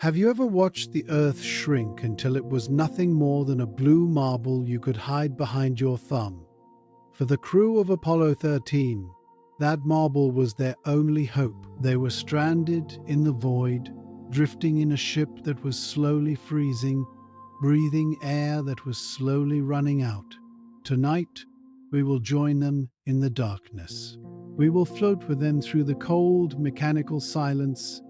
Have you ever watched the Earth shrink until it was nothing more than a blue marble you could hide behind your thumb? For the crew of Apollo 13, that marble was their only hope. They were stranded in the void, drifting in a ship that was slowly freezing, breathing air that was slowly running out. Tonight, we will join them in the darkness. We will float with them through the cold, mechanical silence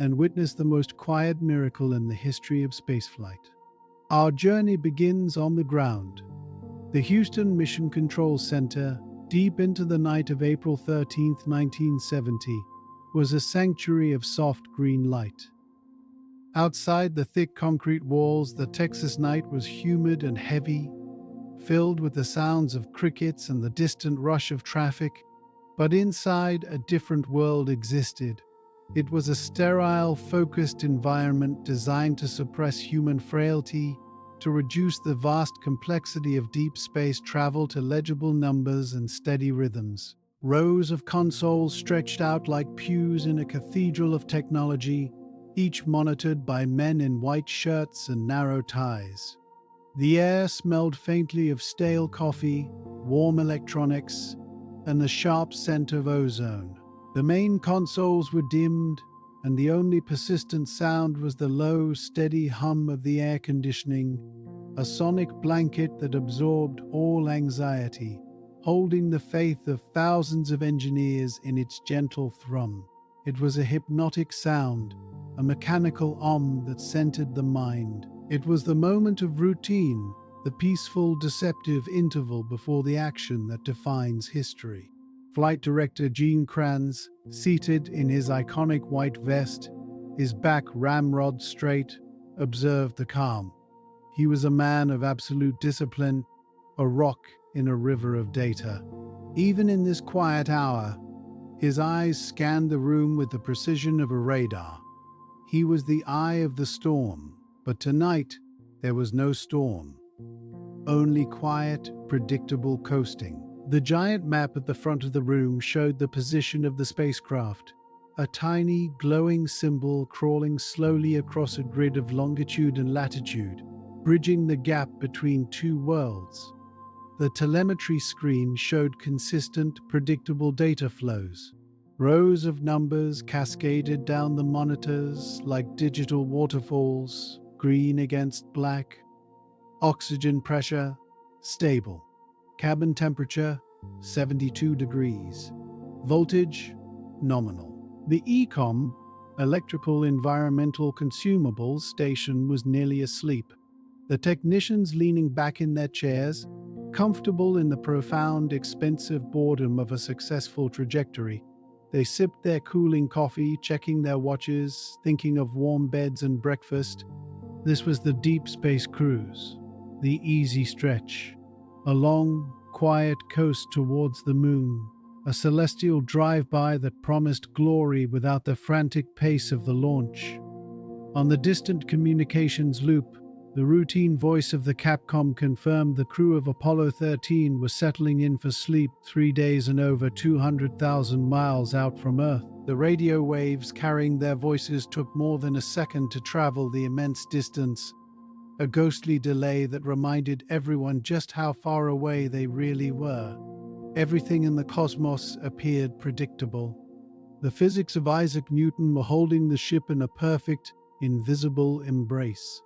and witness the most quiet miracle in the history of spaceflight. Our journey begins on the ground. The Houston Mission Control Center, deep into the night of April 13, 1970, was a sanctuary of soft green light. Outside the thick concrete walls, the Texas night was humid and heavy, filled with the sounds of crickets and the distant rush of traffic. But inside, a different world existed. It was a sterile, focused environment designed to suppress human frailty, to reduce the vast complexity of deep space travel to legible numbers and steady rhythms. Rows of consoles stretched out like pews in a cathedral of technology, each monitored by men in white shirts and narrow ties. The air smelled faintly of stale coffee, warm electronics, and the sharp scent of ozone. The main consoles were dimmed, and the only persistent sound was the low, steady hum of the air conditioning, a sonic blanket that absorbed all anxiety, holding the faith of thousands of engineers in its gentle thrum. It was a hypnotic sound, a mechanical that centered the mind. It was the moment of routine, the peaceful, deceptive interval before the action that defines history. Flight Director Gene Kranz, seated in his iconic white vest, his back ramrod straight, observed the calm. He was a man of absolute discipline, a rock in a river of data. Even in this quiet hour, his eyes scanned the room with the precision of a radar. He was the eye of the storm, but tonight there was no storm. Only quiet, predictable coasting. The giant map at the front of the room showed the position of the spacecraft, a tiny, glowing symbol crawling slowly across a grid of longitude and latitude, bridging the gap between two worlds. The telemetry screen showed consistent, predictable data flows. Rows of numbers cascaded down the monitors like digital waterfalls, green against black. Oxygen pressure, stable. Cabin temperature, 72 degrees. Voltage, nominal. The ECOM, Electrical Environmental Consumables station, was nearly asleep. The technicians leaning back in their chairs, comfortable in the profound, expensive boredom of a successful trajectory. They sipped their cooling coffee, checking their watches, thinking of warm beds and breakfast. This was the deep space cruise, the easy stretch. A long, quiet coast towards the moon, a celestial drive-by that promised glory without the frantic pace of the launch. On the distant communications loop, the routine voice of the Capcom confirmed the crew of Apollo 13 was settling in for sleep 3 days and over 200,000 miles out from Earth. The radio waves carrying their voices took more than a second to travel the immense distance, a ghostly delay that reminded everyone just how far away they really were. Everything in the cosmos appeared predictable. The physics of Isaac Newton were holding the ship in a perfect, invisible embrace.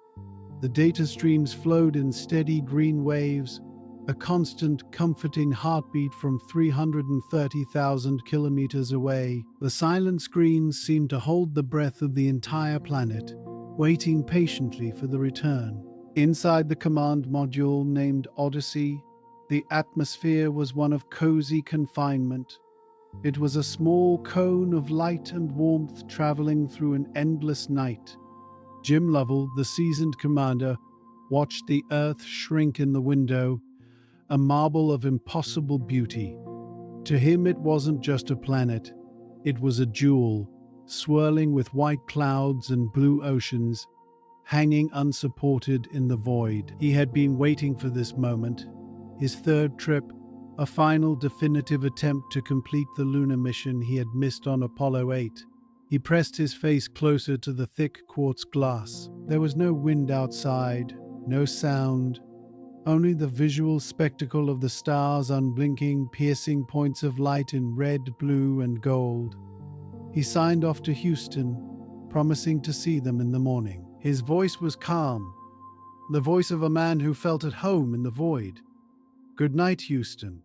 The data streams flowed in steady green waves, a constant, comforting heartbeat from 330,000 kilometers away. The silent screens seemed to hold the breath of the entire planet, waiting patiently for the return. Inside the command module named Odyssey, the atmosphere was one of cozy confinement. It was a small cone of light and warmth traveling through an endless night. Jim Lovell, the seasoned commander, watched the Earth shrink in the window, a marble of impossible beauty. To him, it wasn't just a planet. It was a jewel, swirling with white clouds and blue oceans, hanging unsupported in the void. He had been waiting for this moment, his third trip, a final definitive attempt to complete the lunar mission he had missed on Apollo 8. He pressed his face closer to the thick quartz glass. There was no wind outside, no sound, only the visual spectacle of the stars unblinking, piercing points of light in red, blue, and gold. He signed off to Houston, promising to see them in the morning. His voice was calm, the voice of a man who felt at home in the void. "Good night, Houston,"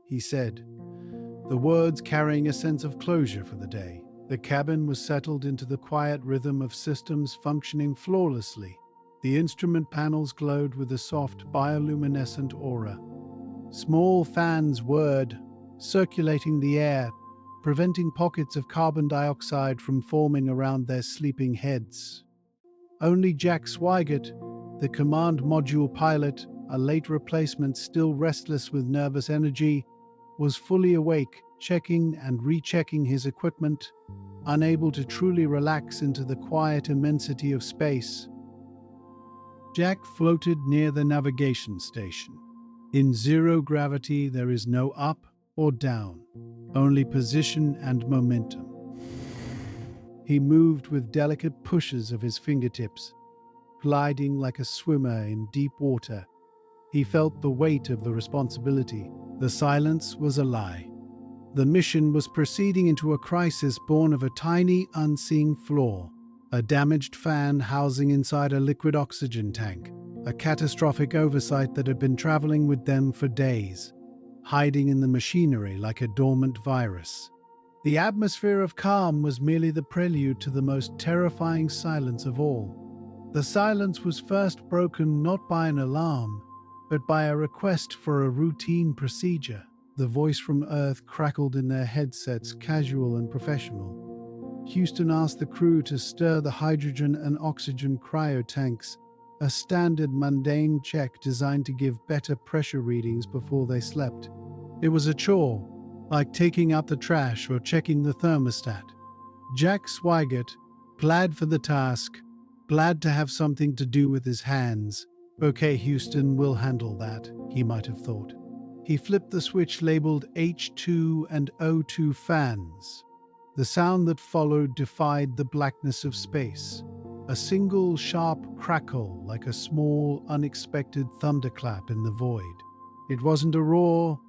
he said, the words carrying a sense of closure for the day. The cabin was settled into the quiet rhythm of systems functioning flawlessly. The instrument panels glowed with a soft bioluminescent aura. Small fans whirred, circulating the air, preventing pockets of carbon dioxide from forming around their sleeping heads. Only Jack Swigert, the command module pilot, a late replacement still restless with nervous energy, was fully awake, checking and rechecking his equipment, unable to truly relax into the quiet immensity of space. Jack floated near the navigation station. In zero gravity, there is no up or down, only position and momentum. He moved with delicate pushes of his fingertips, gliding like a swimmer in deep water. He felt the weight of the responsibility. The silence was a lie. The mission was proceeding into a crisis born of a tiny, unseen flaw, a damaged fan housing inside a liquid oxygen tank, a catastrophic oversight that had been traveling with them for days, hiding in the machinery like a dormant virus. The atmosphere of calm was merely the prelude to the most terrifying silence of all. The silence was first broken not by an alarm, but by a request for a routine procedure. The voice from Earth crackled in their headsets, casual and professional. Houston asked the crew to stir the hydrogen and oxygen cryotanks, a standard mundane check designed to give better pressure readings before they slept. It was a chore, like taking out the trash or checking the thermostat. Jack Swigert, glad for the task, glad to have something to do with his hands. "Okay, Houston, we'll handle that," he might have thought. He flipped the switch labeled H2 and O2 fans. The sound that followed defied the blackness of space. A single sharp crackle like a small, unexpected thunderclap in the void. It wasn't a roar,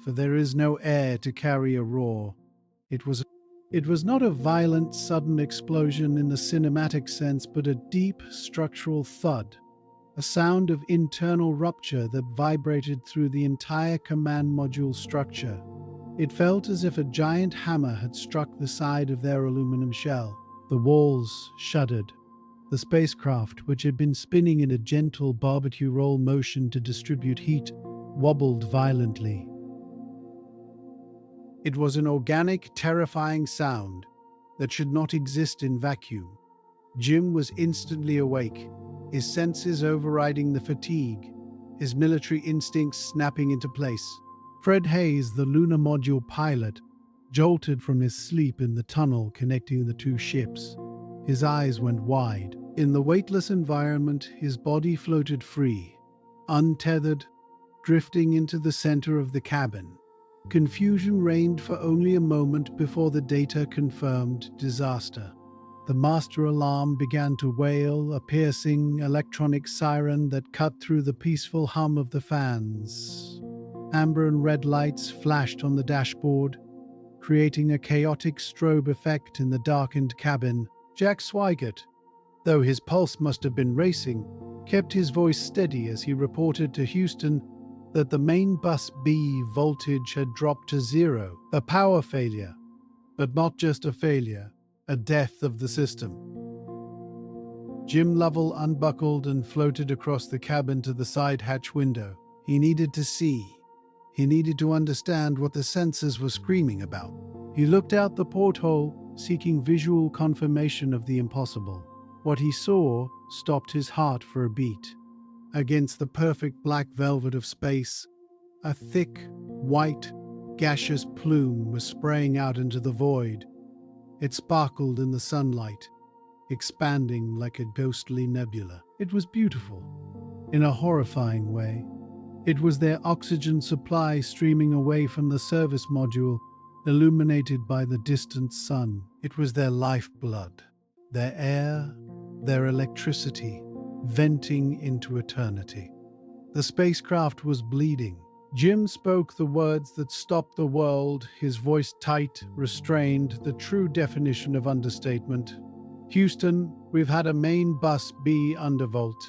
for there is no air to carry a roar. It was not a violent, sudden explosion in the cinematic sense, but a deep, structural thud. A sound of internal rupture that vibrated through the entire command module structure. It felt as if a giant hammer had struck the side of their aluminum shell. The walls shuddered. The spacecraft, which had been spinning in a gentle barbecue roll motion to distribute heat, wobbled violently. It was an organic, terrifying sound that should not exist in vacuum. Jim was instantly awake, his senses overriding the fatigue, his military instincts snapping into place. Fred Haise, the lunar module pilot, jolted from his sleep in the tunnel connecting the two ships. His eyes went wide. In the weightless environment, his body floated free, untethered, drifting into the center of the cabin. Confusion reigned for only a moment before the data confirmed disaster. The master alarm began to wail, a piercing electronic siren that cut through the peaceful hum of the fans. Amber and red lights flashed on the dashboard, creating a chaotic strobe effect in the darkened cabin. Jack Swigert, though his pulse must have been racing, kept his voice steady as he reported to Houston that the main bus B voltage had dropped to zero, a power failure, but not just a failure, a death of the system. Jim Lovell unbuckled and floated across the cabin to the side hatch window. He needed to see. He needed to understand what the sensors were screaming about. He looked out the porthole, seeking visual confirmation of the impossible. What he saw stopped his heart for a beat. Against the perfect black velvet of space, a thick, white, gaseous plume was spraying out into the void. It sparkled in the sunlight, expanding like a ghostly nebula. It was beautiful, in a horrifying way. It was their oxygen supply streaming away from the service module illuminated by the distant sun. It was their lifeblood, their air, their electricity, venting into eternity. The spacecraft was bleeding. Jim spoke the words that stopped the world, his voice tight, restrained, the true definition of understatement. "Houston, we've had a main bus be undervolt,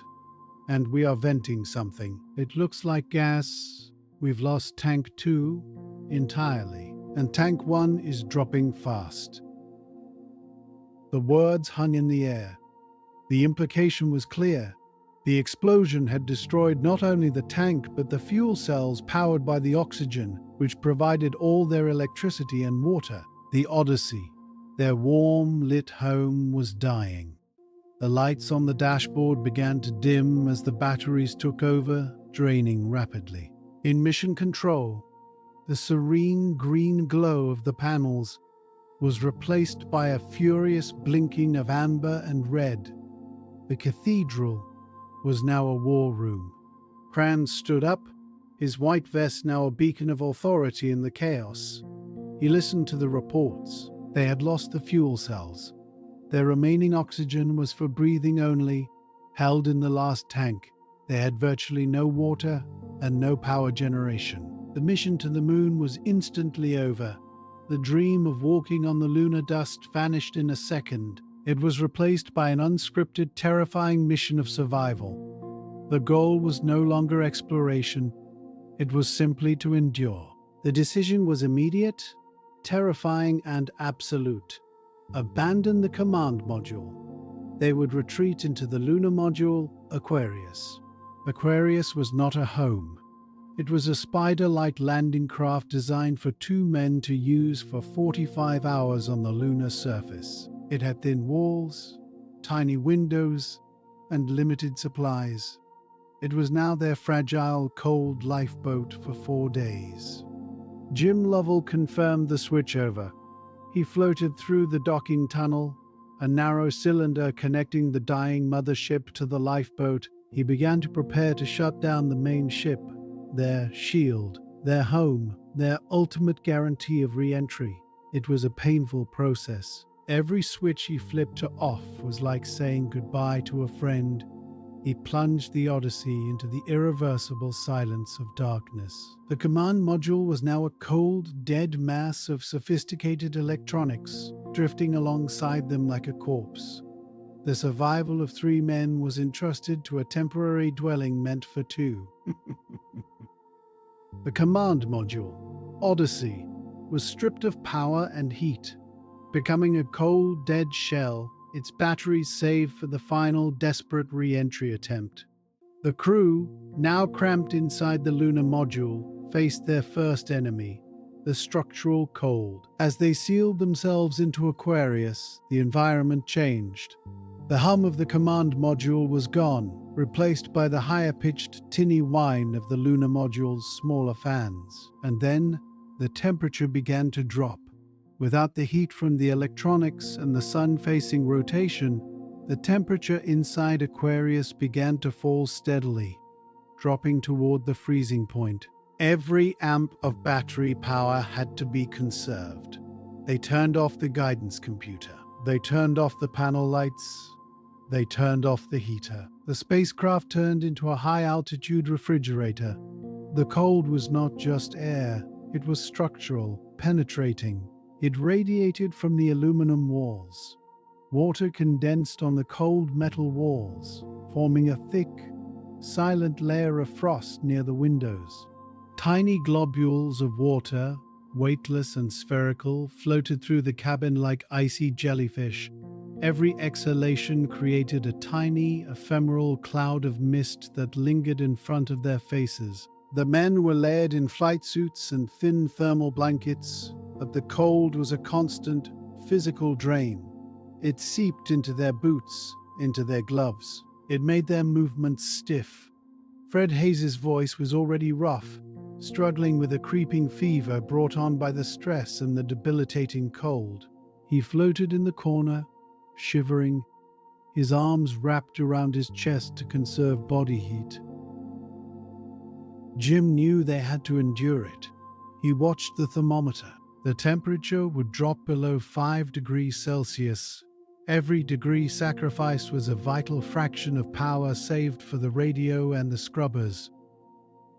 and we are venting something. It looks like gas. We've lost tank 2 entirely, and tank 1 is dropping fast." The words hung in the air. The implication was clear. The explosion had destroyed not only the tank but the fuel cells powered by the oxygen, which provided all their electricity and water. The Odyssey, their warm, lit home, was dying. The lights on the dashboard began to dim as the batteries took over, draining rapidly. In mission control, the serene green glow of the panels was replaced by a furious blinking of amber and red. The cathedral was now a war room. Kranz stood up, his white vest now a beacon of authority in the chaos. He listened to the reports. They had lost the fuel cells. Their remaining oxygen was for breathing only, held in the last tank. They had virtually no water and no power generation. The mission to the moon was instantly over. The dream of walking on the lunar dust vanished in a second. It was replaced by an unscripted, terrifying mission of survival. The goal was no longer exploration. It was simply to endure. The decision was immediate, terrifying, and absolute. Abandon the command module. They would retreat into the lunar module, Aquarius. Aquarius was not a home. It was a spider-like landing craft designed for 2 men to use for 45 hours on the lunar surface. It had thin walls, tiny windows, and limited supplies. It was now their fragile, cold lifeboat for 4 days. Jim Lovell confirmed the switchover. He floated through the docking tunnel, a narrow cylinder connecting the dying mothership to the lifeboat. He began to prepare to shut down the main ship, their shield, their home, their ultimate guarantee of re-entry. It was a painful process. Every switch he flipped to off was like saying goodbye to a friend. He plunged the Odyssey into the irreversible silence of darkness. The command module was now a cold, dead mass of sophisticated electronics, drifting alongside them like a corpse. The survival of 3 men was entrusted to a temporary dwelling meant for 2. The command module, Odyssey, was stripped of power and heat, becoming a cold, dead shell, its batteries saved for the final, desperate re-entry attempt. The crew, now cramped inside the lunar module, faced their first enemy, the structural cold. As they sealed themselves into Aquarius, the environment changed. The hum of the command module was gone, replaced by the higher-pitched, tinny whine of the lunar module's smaller fans. And then, the temperature began to drop. Without the heat from the electronics and the sun-facing rotation, the temperature inside Aquarius began to fall steadily, dropping toward the freezing point. Every amp of battery power had to be conserved. They turned off the guidance computer. They turned off the panel lights. They turned off the heater. The spacecraft turned into a high-altitude refrigerator. The cold was not just air. It was structural, penetrating. It radiated from the aluminum walls. Water condensed on the cold metal walls, forming a thick, silent layer of frost near the windows. Tiny globules of water, weightless and spherical, floated through the cabin like icy jellyfish. Every exhalation created a tiny, ephemeral cloud of mist that lingered in front of their faces. The men were layered in flight suits and thin thermal blankets, but the cold was a constant, physical drain. It seeped into their boots, into their gloves. It made their movements stiff. Fred Haise's voice was already rough, struggling with a creeping fever brought on by the stress and the debilitating cold. He floated in the corner, shivering, his arms wrapped around his chest to conserve body heat. Jim knew they had to endure it. He watched the thermometer. The temperature would drop below 5 degrees Celsius. Every degree sacrificed was a vital fraction of power saved for the radio and the scrubbers.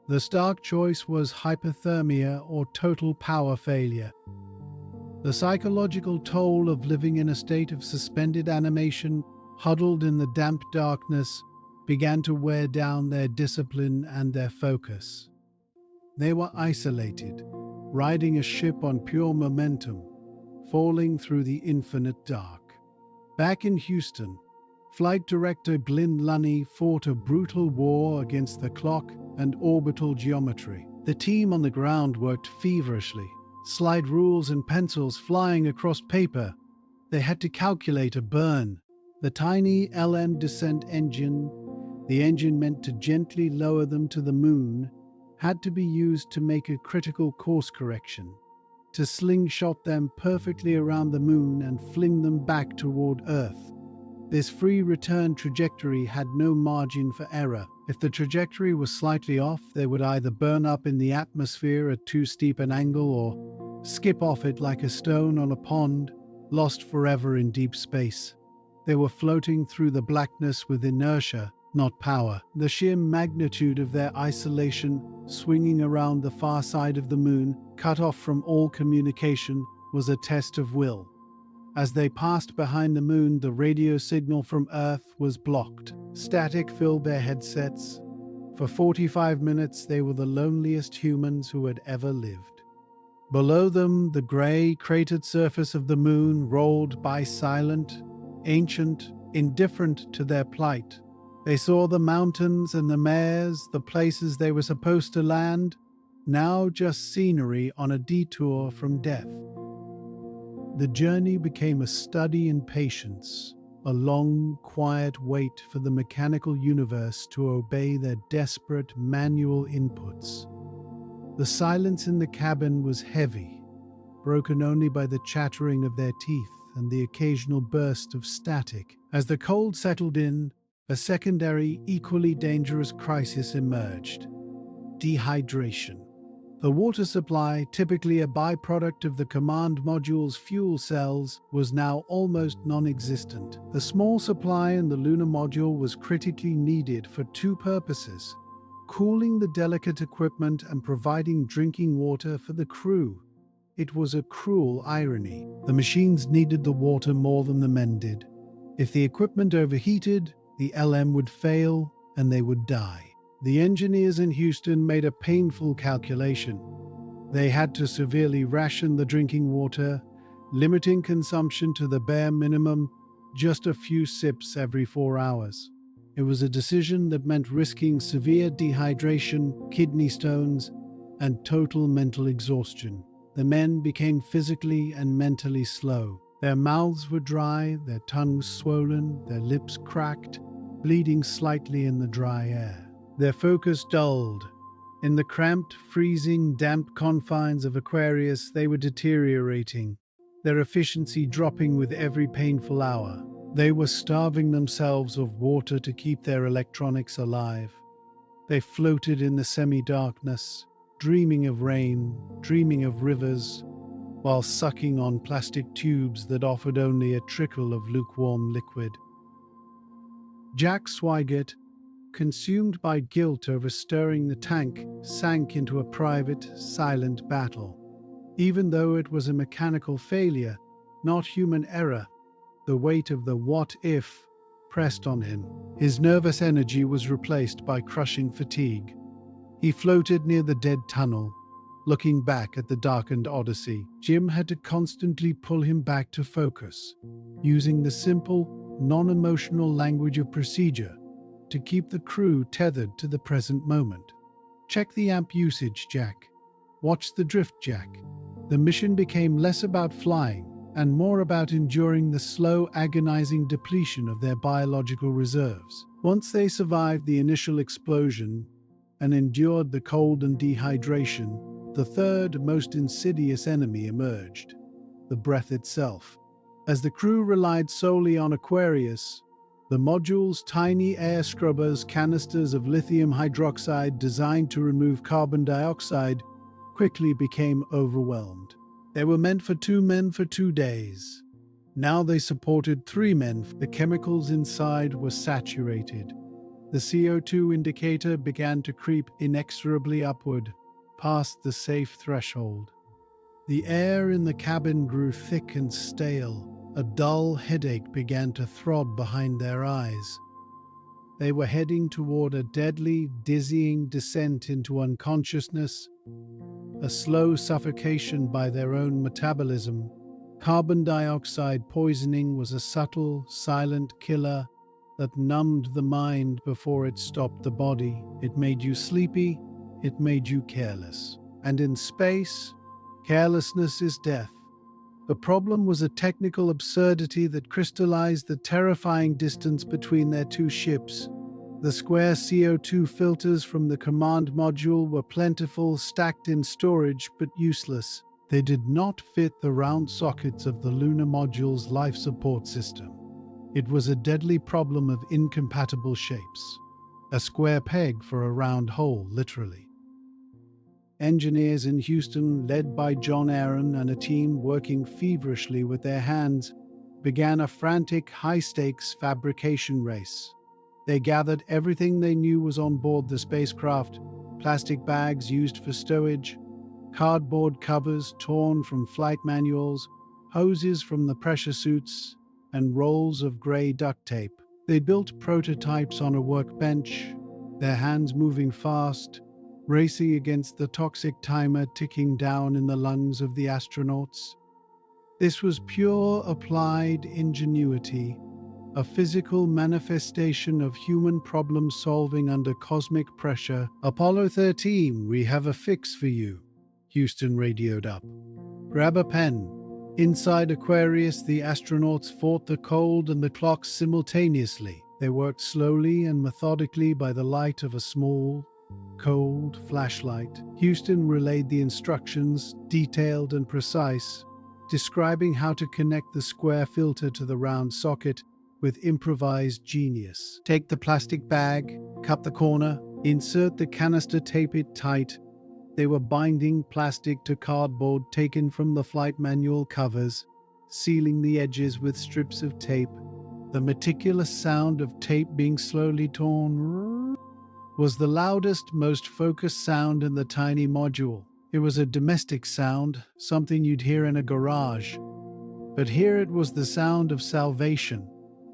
The stark choice was hypothermia or total power failure. The psychological toll of living in a state of suspended animation, huddled in the damp darkness, began to wear down their discipline and their focus. They were isolated, riding a ship on pure momentum, falling through the infinite dark. Back in Houston, Flight Director Glyn Lunny fought a brutal war against the clock and orbital geometry. The team on the ground worked feverishly, slide rules and pencils flying across paper. They had to calculate a burn. The tiny LM descent engine, the engine meant to gently lower them to the moon, had to be used to make a critical course correction, to slingshot them perfectly around the moon and fling them back toward Earth. This free return trajectory had no margin for error. If the trajectory was slightly off, they would either burn up in the atmosphere at too steep an angle or skip off it like a stone on a pond, lost forever in deep space. They were floating through the blackness with inertia, not power. The sheer magnitude of their isolation, swinging around the far side of the moon, cut off from all communication, was a test of will. As they passed behind the moon, the radio signal from Earth was blocked. Static filled their headsets. For 45 minutes, they were the loneliest humans who had ever lived. Below them, the gray, cratered surface of the moon rolled by silent, ancient, indifferent to their plight. They saw the mountains and the mares, the places they were supposed to land, now just scenery on a detour from death. The journey became a study in patience, a long, quiet wait for the mechanical universe to obey their desperate manual inputs. The silence in the cabin was heavy, broken only by the chattering of their teeth and the occasional burst of static. As the cold settled in, a secondary, equally dangerous crisis emerged: dehydration. The water supply, typically a byproduct of the command module's fuel cells, was now almost non-existent. The small supply in the lunar module was critically needed for two purposes: cooling the delicate equipment and providing drinking water for the crew. It was a cruel irony. The machines needed the water more than the men did. If the equipment overheated, the LM would fail and they would die. The engineers in Houston made a painful calculation. They had to severely ration the drinking water, limiting consumption to the bare minimum, just a few sips every 4 hours. It was a decision that meant risking severe dehydration, kidney stones, and total mental exhaustion. The men became physically and mentally slow. Their mouths were dry, their tongues swollen, their lips cracked, bleeding slightly in the dry air. Their focus dulled. In the cramped, freezing, damp confines of Aquarius, they were deteriorating, their efficiency dropping with every painful hour. They were starving themselves of water to keep their electronics alive. They floated in the semi-darkness, dreaming of rain, dreaming of rivers, while sucking on plastic tubes that offered only a trickle of lukewarm liquid. Jack Swigert, consumed by guilt over stirring the tank, sank into a private, silent battle. Even though it was a mechanical failure, not human error, the weight of the what-if pressed on him. His nervous energy was replaced by crushing fatigue. He floated near the dead tunnel, looking back at the darkened Odyssey. Jim had to constantly pull him back to focus, using the simple, non-emotional language of procedure to keep the crew tethered to the present moment. Check the amp usage, Jack. Watch the drift, Jack. The mission became less about flying and more about enduring the slow, agonizing depletion of their biological reserves. Once they survived the initial explosion and endured the cold and dehydration, the third most insidious enemy emerged: the breath itself. As the crew relied solely on Aquarius, the module's tiny air scrubbers, canisters of lithium hydroxide designed to remove carbon dioxide, quickly became overwhelmed. They were meant for 2 men for 2 days. Now they supported 3 men. The chemicals inside were saturated. The CO2 indicator began to creep inexorably upward, past the safe threshold. The air in the cabin grew thick and stale. A dull headache began to throb behind their eyes. They were heading toward a deadly, dizzying descent into unconsciousness, a slow suffocation by their own metabolism. Carbon dioxide poisoning was a subtle, silent killer that numbed the mind before it stopped the body. It made you sleepy, it made you careless. And in space, carelessness is death. The problem was a technical absurdity that crystallized the terrifying distance between their two ships. The square CO2 filters from the command module were plentiful, stacked in storage, but useless. They did not fit the round sockets of the lunar module's life support system. It was a deadly problem of incompatible shapes. A square peg for a round hole, literally. Engineers in Houston, led by John Aaron and a team working feverishly with their hands, began a frantic, high-stakes fabrication race. They gathered everything they knew was on board the spacecraft: plastic bags used for stowage, cardboard covers torn from flight manuals, hoses from the pressure suits, and rolls of gray duct tape. They built prototypes on a workbench, their hands moving fast, racing against the toxic timer ticking down in the lungs of the astronauts. This was pure applied ingenuity, a physical manifestation of human problem-solving under cosmic pressure. "Apollo 13, we have a fix for you," Houston radioed up. "Grab a pen." Inside Aquarius, the astronauts fought the cold and the clock simultaneously. They worked slowly and methodically by the light of a small, cold flashlight. Houston relayed the instructions, detailed and precise, describing how to connect the square filter to the round socket with improvised genius. Take the plastic bag, cut the corner, insert the canister, tape it tight. They were binding plastic to cardboard taken from the flight manual covers, sealing the edges with strips of tape. The meticulous sound of tape being slowly torn was the loudest, most focused sound in the tiny module. It was a domestic sound, something you'd hear in a garage. But here it was the sound of salvation.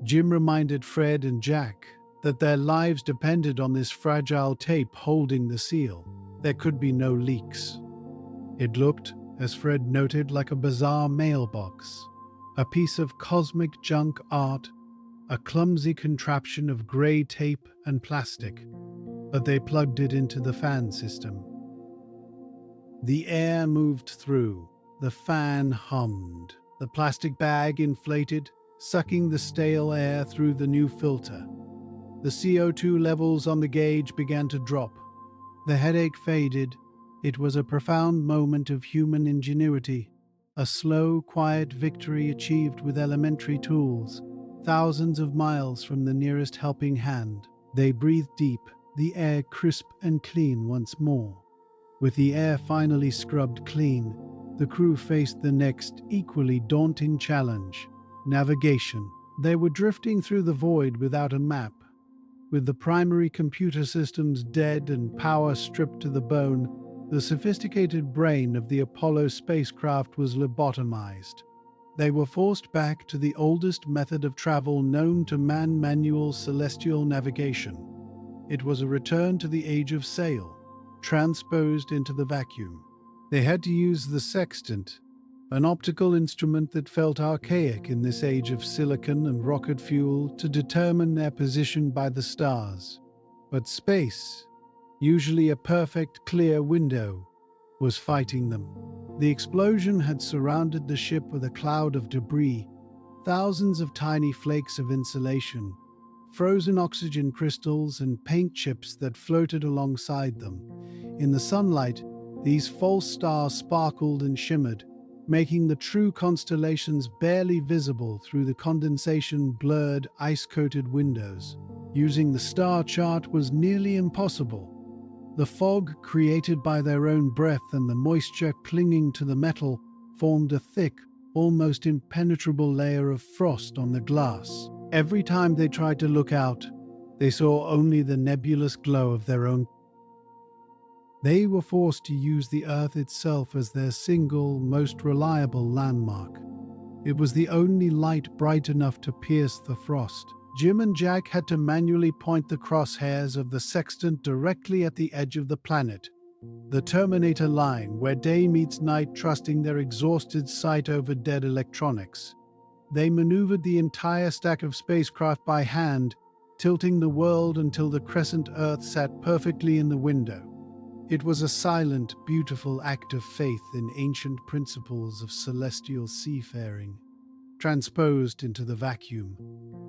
Jim reminded Fred and Jack that their lives depended on this fragile tape holding the seal. There could be no leaks. It looked, as Fred noted, like a bizarre mailbox, a piece of cosmic junk art, a clumsy contraption of gray tape and plastic, but they plugged it into the fan system. The air moved through, the fan hummed, the plastic bag inflated, sucking the stale air through the new filter. The CO2 levels on the gauge began to drop. The headache faded. It was a profound moment of human ingenuity, a slow, quiet victory achieved with elementary tools, thousands of miles from the nearest helping hand. They breathed deep, the air crisp and clean once more. With the air finally scrubbed clean, the crew faced the next, equally daunting challenge: navigation. They were drifting through the void without a map. With the primary computer systems dead and power stripped to the bone, the sophisticated brain of the Apollo spacecraft was lobotomized. They were forced back to the oldest method of travel known to man: manual celestial navigation. It was a return to the age of sail, transposed into the vacuum. They had to use the sextant, an optical instrument that felt archaic in this age of silicon and rocket fuel, to determine their position by the stars. But space, usually a perfect, clear window, was fighting them. The explosion had surrounded the ship with a cloud of debris, thousands of tiny flakes of insulation, frozen oxygen crystals, and paint chips that floated alongside them. In the sunlight, these false stars sparkled and shimmered, making the true constellations barely visible through the condensation-blurred, ice-coated windows. Using the star chart was nearly impossible. The fog created by their own breath and the moisture clinging to the metal formed a thick, almost impenetrable layer of frost on the glass. Every time they tried to look out, they saw only the nebulous glow of their own. They were forced to use the Earth itself as their single, most reliable landmark. It was the only light bright enough to pierce the frost. Jim and Jack had to manually point the crosshairs of the sextant directly at the edge of the planet, the Terminator line, where day meets night, trusting their exhausted sight over dead electronics. They maneuvered the entire stack of spacecraft by hand, tilting the world until the crescent Earth sat perfectly in the window. It was a silent, beautiful act of faith in ancient principles of celestial seafaring, transposed into the vacuum,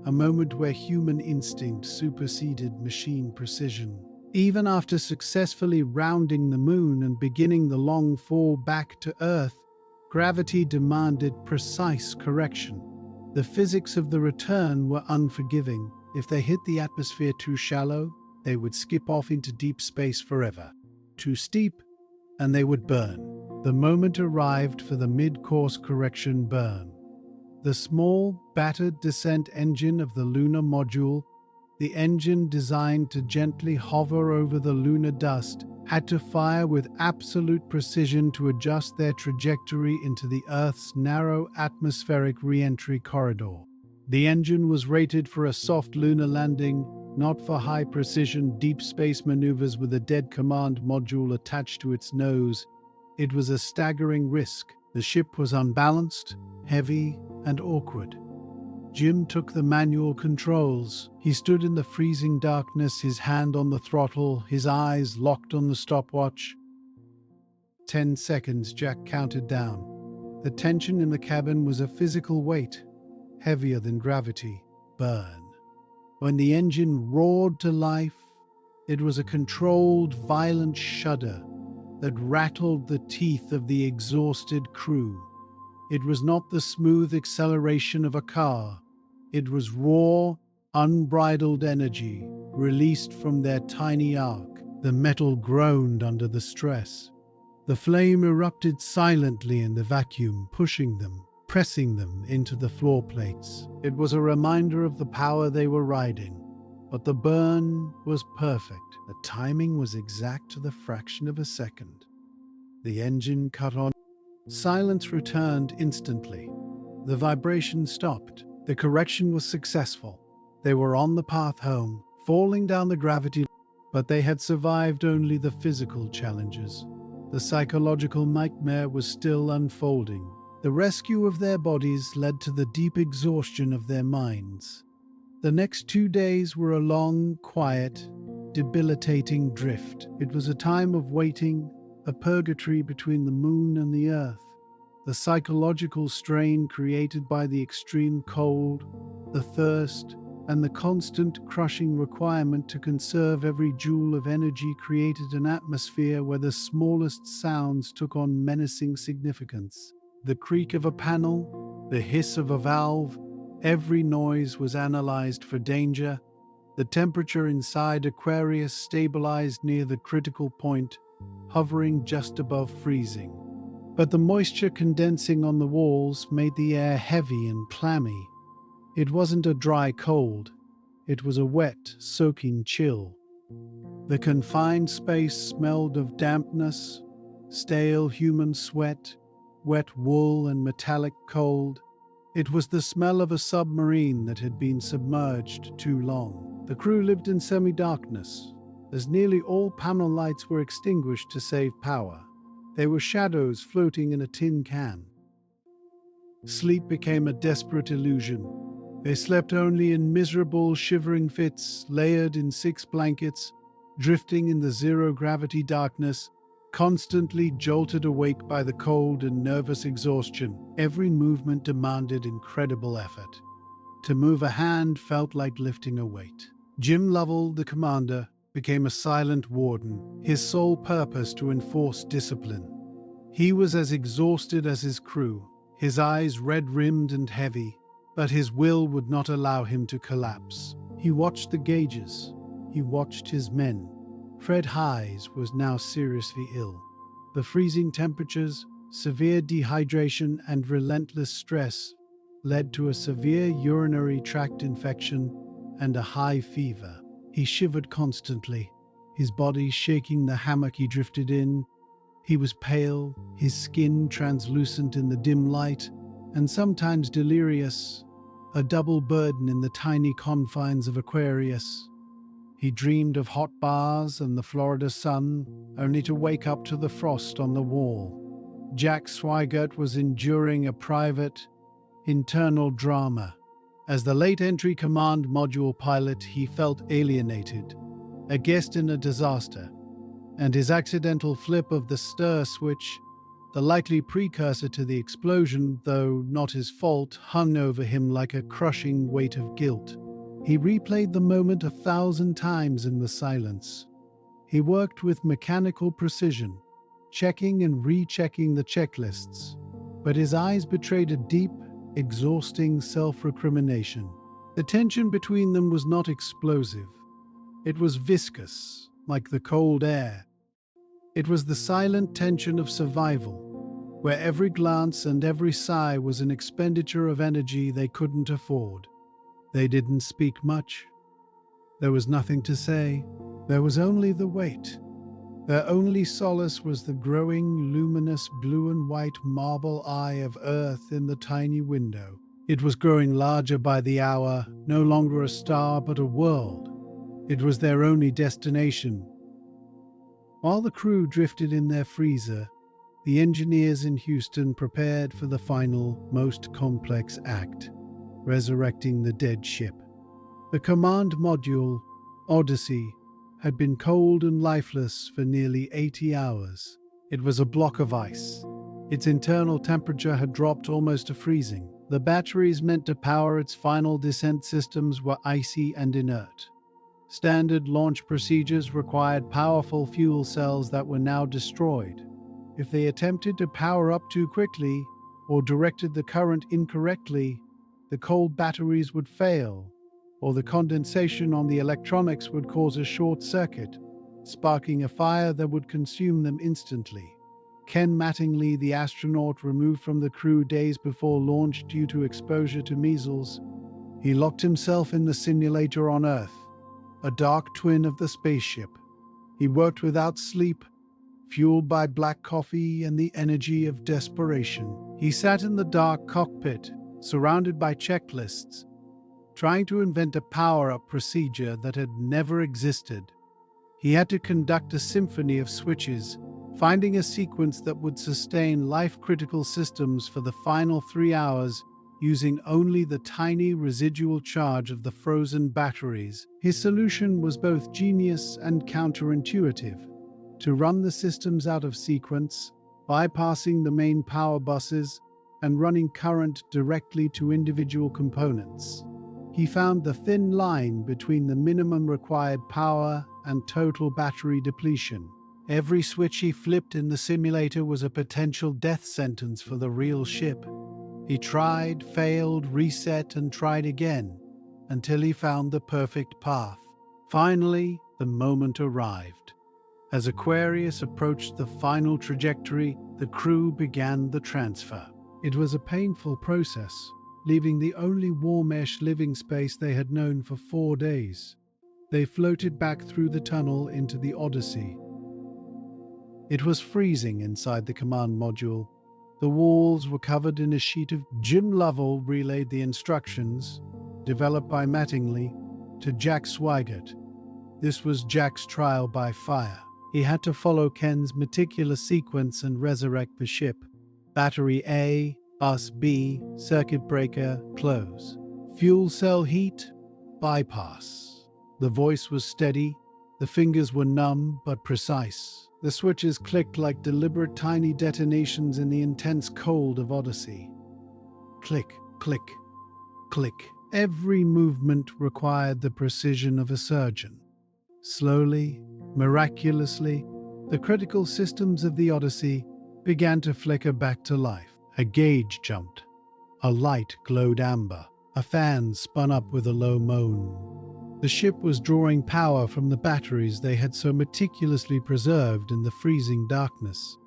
a moment where human instinct superseded machine precision. Even after successfully rounding the moon and beginning the long fall back to Earth, gravity demanded precise correction. The physics of the return were unforgiving. If they hit the atmosphere too shallow, they would skip off into deep space forever. Too steep, and they would burn. The moment arrived for the mid-course correction burn. The small, battered descent engine of the lunar module, the engine designed to gently hover over the lunar dust, had to fire with absolute precision to adjust their trajectory into the Earth's narrow atmospheric re-entry corridor. The engine was rated for a soft lunar landing, not for high-precision deep space maneuvers with a dead command module attached to its nose. It was a staggering risk. The ship was unbalanced, heavy, and awkward. Jim took the manual controls. He stood in the freezing darkness, his hand on the throttle, his eyes locked on the stopwatch. 10 seconds, Jack counted down. The tension in the cabin was a physical weight, heavier than gravity. Burn. When the engine roared to life, it was a controlled, violent shudder that rattled the teeth of the exhausted crew. It was not the smooth acceleration of a car. It was raw, unbridled energy released from their tiny arc. The metal groaned under the stress. The flame erupted silently in the vacuum, pushing them, pressing them into the floor plates. It was a reminder of the power they were riding. But the burn was perfect. The timing was exact to the fraction of a second. The engine cut on. Silence returned instantly. The vibration stopped. The correction was successful. They were on the path home, falling down the gravity, but they had survived only the physical challenges. The psychological nightmare was still unfolding. The rescue of their bodies led to the deep exhaustion of their minds. The next 2 days were a long, quiet, debilitating drift. It was a time of waiting, a purgatory between the moon and the Earth. The psychological strain created by the extreme cold, the thirst, and the constant crushing requirement to conserve every joule of energy created an atmosphere where the smallest sounds took on menacing significance. The creak of a panel, the hiss of a valve, every noise was analyzed for danger. The temperature inside Aquarius stabilized near the critical point, hovering just above freezing. But the moisture condensing on the walls made the air heavy and clammy. It wasn't a dry cold. It was a wet, soaking chill. The confined space smelled of dampness, stale human sweat, wet wool and metallic cold. It was the smell of a submarine that had been submerged too long. The crew lived in semi-darkness, as nearly all panel lights were extinguished to save power. They were shadows floating in a tin can. Sleep became a desperate illusion. They slept only in miserable, shivering fits, layered in 6 blankets, drifting in the zero-gravity darkness, constantly jolted awake by the cold and nervous exhaustion. Every movement demanded incredible effort. To move a hand felt like lifting a weight. Jim Lovell, the commander, became a silent warden, his sole purpose to enforce discipline. He was as exhausted as his crew, his eyes red-rimmed and heavy, but his will would not allow him to collapse. He watched the gauges. He watched his men. Fred Haise was now seriously ill. The freezing temperatures, Severe dehydration and relentless stress led to a severe urinary tract infection and a high fever. He shivered constantly, his body shaking the hammock he drifted in. He was pale, his skin translucent in the dim light, and sometimes delirious, a double burden in the tiny confines of Aquarius. He dreamed of hot bars and the Florida sun, only to wake up to the frost on the wall. Jack Swigert was enduring a private, internal drama. As the late entry command module pilot, he felt alienated, a guest in a disaster, and his accidental flip of the stir switch, the likely precursor to the explosion, though not his fault, hung over him like a crushing weight of guilt. He replayed the moment 1,000 times in the silence. He worked with mechanical precision, checking and rechecking the checklists, but his eyes betrayed a deep, exhausting self-recrimination. The tension between them was not explosive. It was viscous, like the cold air. It was the silent tension of survival, where every glance and every sigh was an expenditure of energy they couldn't afford. They didn't speak much. There was nothing to say. There was only the weight. Their only solace was the growing, luminous blue and white marble eye of Earth in the tiny window. It was growing larger by the hour, no longer a star but a world. It was their only destination. While the crew drifted in their freezer, the engineers in Houston prepared for the final, most complex act, resurrecting the dead ship. The command module, Odyssey, had been cold and lifeless for nearly 80 hours. It was a block of ice. Its internal temperature had dropped almost to freezing. The batteries meant to power its final descent systems were icy and inert. Standard launch procedures required powerful fuel cells that were now destroyed. If they attempted to power up too quickly or directed the current incorrectly, the cold batteries would fail, or the condensation on the electronics would cause a short circuit, sparking a fire that would consume them instantly. Ken Mattingly, the astronaut removed from the crew days before launch due to exposure to measles, he locked himself in the simulator on Earth, a dark twin of the spaceship. He worked without sleep, fueled by black coffee and the energy of desperation. He sat in the dark cockpit, surrounded by checklists, trying to invent a power-up procedure that had never existed. He had to conduct a symphony of switches, finding a sequence that would sustain life-critical systems for the final 3 hours using only the tiny residual charge of the frozen batteries. His solution was both genius and counterintuitive: to run the systems out of sequence, bypassing the main power buses and running current directly to individual components. He found the thin line between the minimum required power and total battery depletion. Every switch he flipped in the simulator was a potential death sentence for the real ship. He tried, failed, reset, and tried again, until he found the perfect path. Finally, the moment arrived. As Aquarius approached the final trajectory, the crew began the transfer. It was a painful process, leaving the only warmish living space they had known for 4 days. They floated back through the tunnel into the Odyssey. It was freezing inside the command module. The walls were covered in a sheet of James Lovell relayed the instructions, developed by Mattingly, to Jack Swigert. This was Jack's trial by fire. He had to follow Ken's meticulous sequence and resurrect the ship. Battery A, bus B, circuit breaker, close. Fuel cell heat, bypass. The voice was steady. The fingers were numb but precise. The switches clicked like deliberate tiny detonations in the intense cold of Odyssey. Click, click, click. Every movement required the precision of a surgeon. Slowly, miraculously, the critical systems of the Odyssey began to flicker back to life. A gauge jumped. A light glowed amber. A fan spun up with a low moan. The ship was drawing power from the batteries they had so meticulously preserved in the freezing darkness.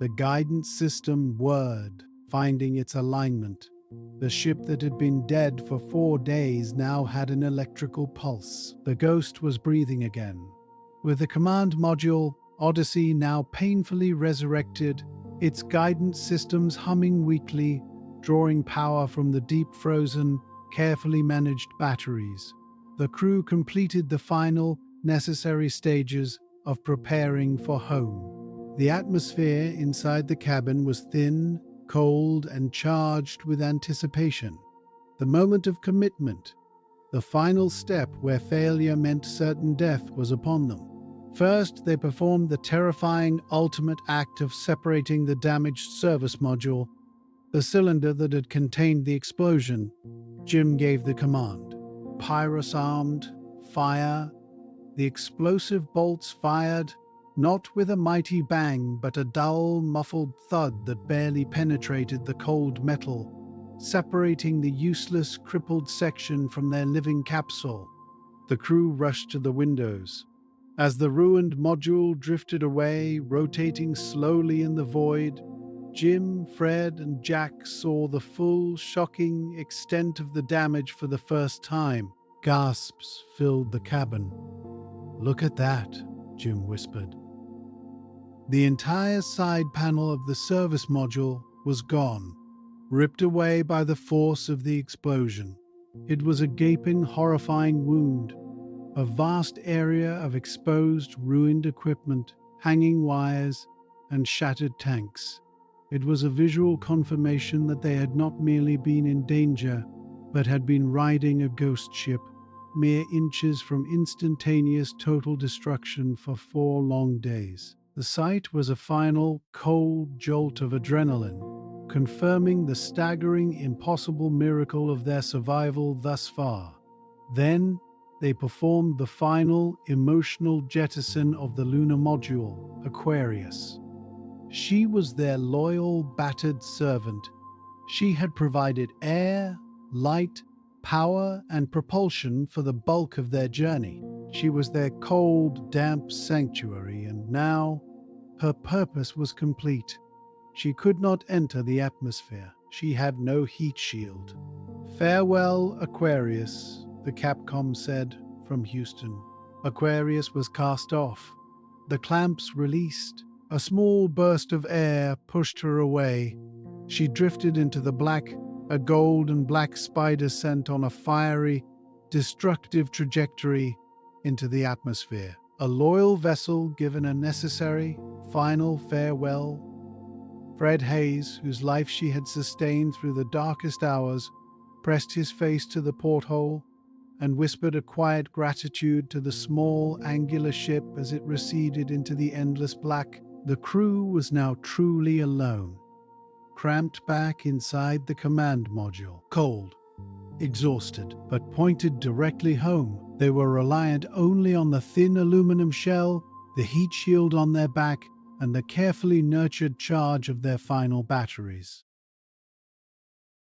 The guidance system whirred, finding its alignment. The ship that had been dead for 4 days now had an electrical pulse. The Ghost was breathing again. With the command module, Odyssey now painfully resurrected, its guidance systems humming weakly, drawing power from the deep-frozen, carefully managed batteries. The crew completed the final, necessary stages of preparing for home. The atmosphere inside the cabin was thin, cold, and charged with anticipation. The moment of commitment, the final step where failure meant certain death, was upon them. First, they performed the terrifying ultimate act of separating the damaged service module, the cylinder that had contained the explosion. Jim gave the command. Pyrus-armed, fire. The explosive bolts fired, not with a mighty bang, but a dull, muffled thud that barely penetrated the cold metal, separating the useless, crippled section from their living capsule. The crew rushed to the windows. As the ruined module drifted away, rotating slowly in the void, Jim, Fred, and Jack saw the full, shocking extent of the damage for the first time. Gasps filled the cabin. "Look at that," Jim whispered. The entire side panel of the service module was gone, ripped away by the force of the explosion. It was a gaping, horrifying wound, a vast area of exposed, ruined equipment, hanging wires, and shattered tanks. It was a visual confirmation that they had not merely been in danger, but had been riding a ghost ship, mere inches from instantaneous total destruction for 4 long days. The sight was a final, cold jolt of adrenaline, confirming the staggering, impossible miracle of their survival thus far. Then, they performed the final, emotional jettison of the lunar module, Aquarius. She was their loyal, battered servant. She had provided air, light, power, and propulsion for the bulk of their journey. She was their cold, damp sanctuary, and now her purpose was complete. She could not enter the atmosphere. She had no heat shield. "Farewell, Aquarius," the Capcom said from Houston. Aquarius was cast off. The clamps released. A small burst of air pushed her away. She drifted into the black, a gold and black spider sent on a fiery, destructive trajectory into the atmosphere. A loyal vessel given a necessary, final farewell. Fred Haise, whose life she had sustained through the darkest hours, pressed his face to the porthole and whispered a quiet gratitude to the small, angular ship as it receded into the endless black. The crew was now truly alone, cramped back inside the command module, cold, exhausted, but pointed directly home. They were reliant only on the thin aluminum shell, the heat shield on their back, and the carefully nurtured charge of their final batteries.